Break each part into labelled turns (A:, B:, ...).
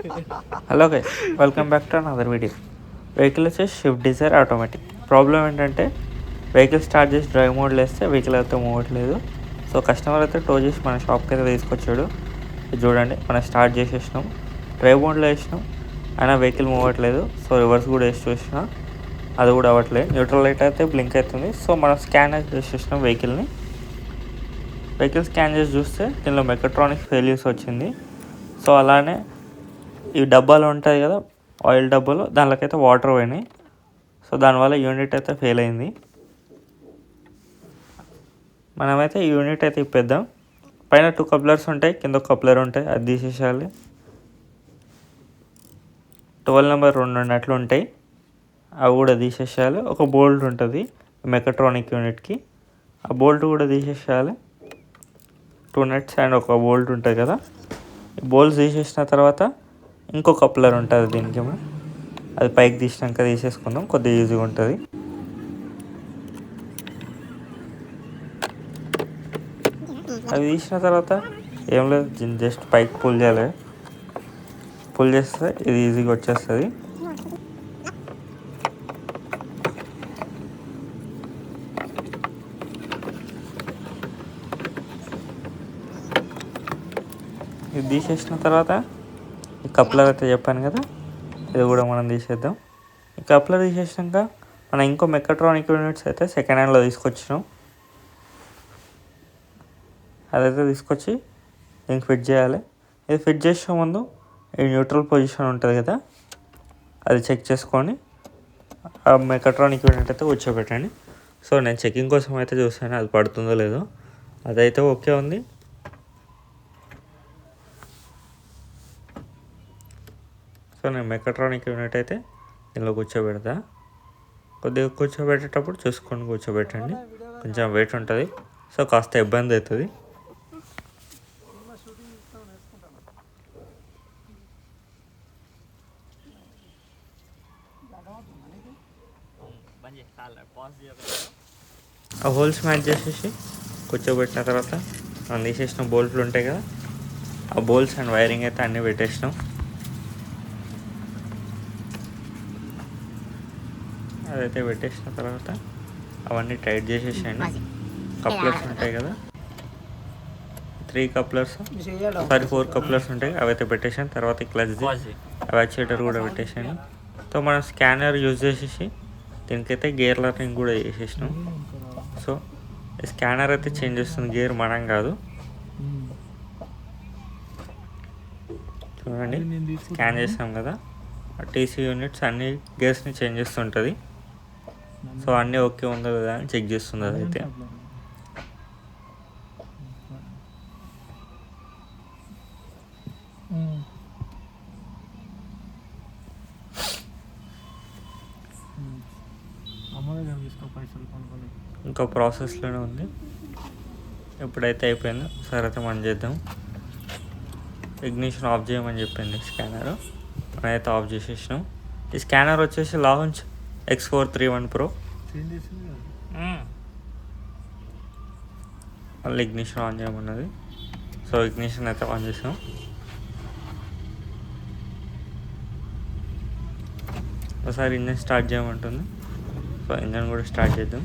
A: Hello guys, welcome back to another video. Vehicle వచ్చేసి Swift Dzire automatic. Problem ఏంటంటే vehicle start చేసి drive మోడ్లో వేస్తే వెహికల్ అయితే మూవ్ అవ్వట్లేదు. సో కస్టమర్ అయితే టో చేసి మన షాప్కి అయితే తీసుకొచ్చాడు. ఇది చూడండి, మనం స్టార్ట్ చేసేసినాం, డ్రైవ్ మోడ్లో వేసినాం, అయినా వెహికల్ మూవ్ అవ్వట్లేదు. సో రివర్స్ కూడా వేసి చూసినా అది కూడా అవ్వట్లేదు. న్యూట్రల్ లైట్ అయితే బ్లింక్ అవుతుంది. సో మనం స్కాన్ అయితే చేసేసినాం వెహికల్ స్కాన్ చేసి చూస్తే దీనిలో మెకాట్రానిక్స్ ఫెయిల్యూర్స్ వచ్చింది. సో అలానే ఈ డబ్బాలు ఉంటుంది కదా, ఆయిల్ డబ్బాలు, దానిలోకైతే వాటర్ పోయినాయి. సో దానివల్ల యూనిట్ అయితే ఫెయిల్ అయింది. మనమైతే ఈ యూనిట్ అయితే ఇప్పేద్దాం. పైన 2 కప్లర్స్ ఉంటాయి, కింద కప్లర్ ఉంటాయి, అది తీసేసేయాలి. 12 నెంబర్ 2 ఉన్నట్లు ఉంటాయి, అవి కూడా తీసేసేయాలి. ఒక బోల్ట్ ఉంటుంది మెకాట్రానిక్ యూనిట్కి, ఆ బోల్ట్ కూడా తీసేసేయాలి. 2 నట్స్ అండ్ ఒక బోల్ట్ ఉంటుంది కదా, ఈ బోల్ట్స్ తీసేసిన తర్వాత ఇంకో కప్లర్ ఉంటుంది దీనికేమో, అది పైకి తీసినాక తీసేసుకుందాం, కొద్దిగా ఈజీగా ఉంటుంది. అవి తీసిన తర్వాత ఏం లేదు, జస్ట్ పైకి పుల్ చేయాలి. పుల్ చేస్తే ఇది ఈజీగా వచ్చేస్తుంది. ఇది తీసేసిన తర్వాత ఈ కప్లర్ అయితే చెప్పాను కదా, ఇది కూడా మనం తీసేద్దాం. ఈ కప్లర్ తీసేసినాక మనం ఇంకో మెకాట్రానిక్ యూనిట్స్ అయితే సెకండ్ హ్యాండ్లో తీసుకొచ్చినాం. అదైతే తీసుకొచ్చి దీనికి ఫిట్ చేయాలి. ఇది ఫిట్ చేసే ముందు ఈ న్యూట్రల్ పొజిషన్ ఉంటుంది కదా, అది చెక్ చేసుకొని ఆ మెకాట్రానిక్ యూనిట్ అయితే కూర్చోబెట్టండి. సో నేను చెకింగ్ కోసం అయితే చూసాను, అది పడుతుందో లేదో. అదైతే ఓకే ఉంది. సో నేను మెకాట్రానిక్ యూనిట్ అయితే దీనిలో కూర్చోబెడతా. కొద్దిగా కూర్చోబెట్టేటప్పుడు చూసుకొని కూర్చోబెట్టండి, కొంచెం వెయిట్ ఉంటుంది. సో కాస్త ఇబ్బంది అవుతుంది. ఆ హోల్స్ మ్యాచ్ చేసేసి కూర్చోబెట్టిన తర్వాత మనం తీసేసిన బోల్ట్లు ఉంటాయి కదా, ఆ బోల్ట్స్ అండ్ వైరింగ్ అయితే అన్నీ పెట్టేసినాం. అదైతే పెట్టేసిన తర్వాత అవన్నీ టైట్ చేసేసేయండి. కప్లర్స్ ఉంటాయి కదా, 3 కప్లర్స్, 4 కప్లర్స్ ఉంటాయి, అవైతే పెట్టేసాను. తర్వాత క్లచ్ యాక్చుయేటర్ కూడా పెట్టేసాను. సో మనం స్కానర్ యూజ్ చేసేసి దీనికైతే గేర్ లర్నింగ్ కూడా చేసేసినాం. సో ఈ స్కానర్ అయితే చేంజ్ చేస్తుంది, గేర్ మనం కాదు. చూడండి, స్కాన్ చేసాం కదా, టీసీ యూనిట్స్ అన్ని గేర్స్ని చేంజ్ చేస్తుంటుంది. సో అన్నీ ఓకే ఉందో లేదా అని చెక్ చేస్తుంది అదైతే. ఇంకా ప్రాసెస్లోనే ఉంది. ఎప్పుడైతే అయిపోయిందో సరే అయితే మనం చేద్దాం. ఇగ్నిషన్ ఆఫ్ చేయమని చెప్పింది స్కానర్, మనమైతే ఆఫ్ చేసేసినాం. ఈ స్కానర్ వచ్చేసి లాంచ్ X431 Pro. మళ్ళీ ఇగ్నిషన్ ఆన్ చేయమన్నది. సో ఇగ్నిషన్ అయితే ఆన్ చేసాం. ఒకసారి ఇంజన్ స్టార్ట్ చేయమంటుంది. సో ఇంజన్ కూడా స్టార్ట్ చేద్దాం.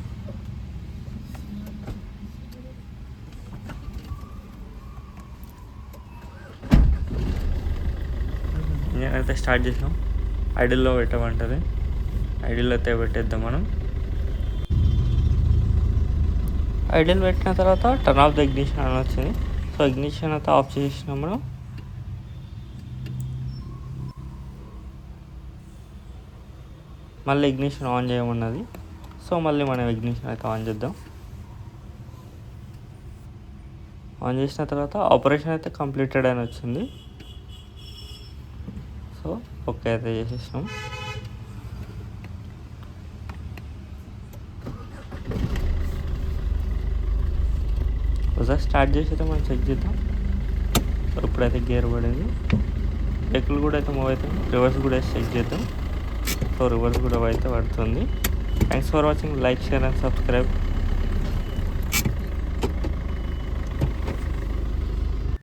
A: ఇంజన్ అయితే స్టార్ట్ చేసాం. ఐడిల్లో పెట్టమంటుంది, ఐడిల్లో అయితే పెట్టేద్దాం మనం. ఐడిల్ పెట్టిన తర్వాత టర్న్ ఆఫ్ ద ఇగ్నిషన్ అని వచ్చింది. సో ఇగ్నిషన్ అయితే ఆఫ్ చేసినాం మనం. మళ్ళీ ఇగ్నిషన్ ఆన్ చేయమన్నది. సో మళ్ళీ మనం ఇగ్నిషన్ అయితే ఆన్ చేద్దాం. ఆన్ చేసిన తర్వాత ఆపరేషన్ అయితే కంప్లీటెడ్ అని వచ్చింది. సో ఓకే అయితే చేసేసినాం. ఒకసారి స్టార్ట్ చేసి అయితే మనం చెక్ చేద్దాం. ఇప్పుడైతే గేర్ పడేది, వెహికల్ కూడా అయితే మూవ్ అవుతుంది. రివర్స్ కూడా చెక్ చేద్దాం. సో రివర్స్ కూడా అయితే పడుతుంది. Thanks for watching. Like, share and subscribe.